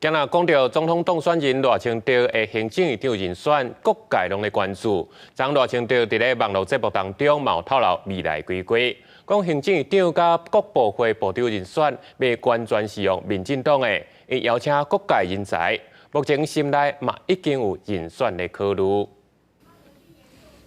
今仔讲到总统当选人赖清德的行政院长人选，各界拢在关注。昨赖清德伫咧网络节目当中，有透露未来规划，讲行政院长甲各部会部长人选要完全是用民进党的，伊邀请各界人才。目前心内嘛已经有人选的考虑。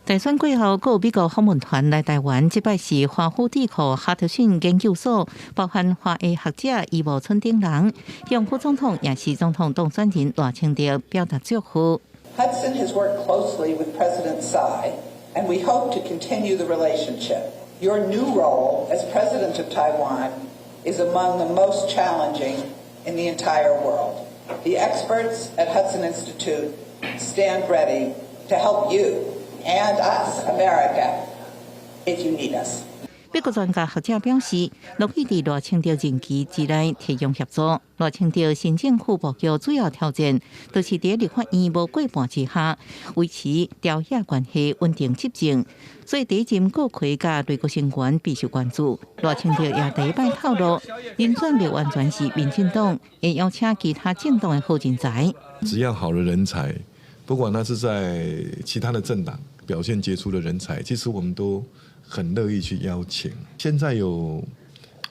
大选过后，有美国访问团来台湾，这摆是华府智库哈特逊研究所，包含华裔学者伊无村顶人，向副总统也是总统当选人赖清德表达祝福。Hudson has worked closely with President Tsai, and we hope to continue the relationship. Your new role as President of Taiwan is among the most challenging in the entire world. The experts at Hudson Institute stand ready to help you.And us, America, if you need us. 美国专家学者表示，乐意伫赖清德任期之内提供协助。赖清德新政府布局主要挑战，就是伫立法院无过半之下，维持朝野关系稳定执政。所以第一任国会甲内阁成员备受关注。赖清德也第一摆透露，人选未完全是民进党，会邀请其他政党的好人才。只要好的人才。不管他是在其他的政党表现杰出的人才，其实我们都很乐意去邀请。现在有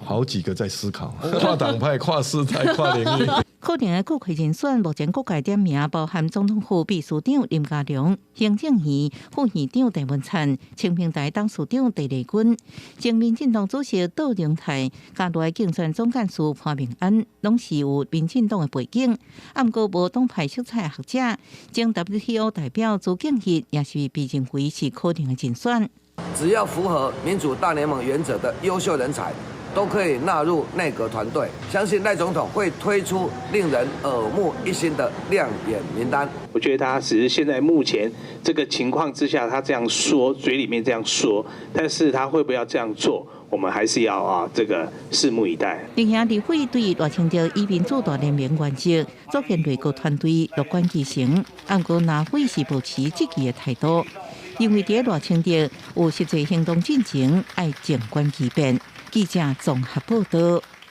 好几个在思考，跨党派、跨世代、跨领域。可能的国会人选目前各界点名，包含总统府秘书长林佳龙、行政院副院长郑文灿、清平台董事长陈丽君、前民进党主席杜荣泰、加来竞选总干事潘明安，拢是有民进党的背景。不过无党派色彩的学者，前 WTO 代表朱敬义也是被认为是可能的人选。只要符合民主大联盟原则的优秀人才，都可以纳入内阁团队，相信赖总统会推出令人耳目一新的亮眼名单。我觉得他只是现在目前这个情况之下，他这样说，嘴里面这样说，但是他会不会要这样做，我们还是要这个拭目以待。林兄立会对赖清德以民主大联盟原则组建内阁团队乐观其成，不过南会是保持积极的态度，因为伫赖清德有实际行动进程，爱静观其变。记者综合报道。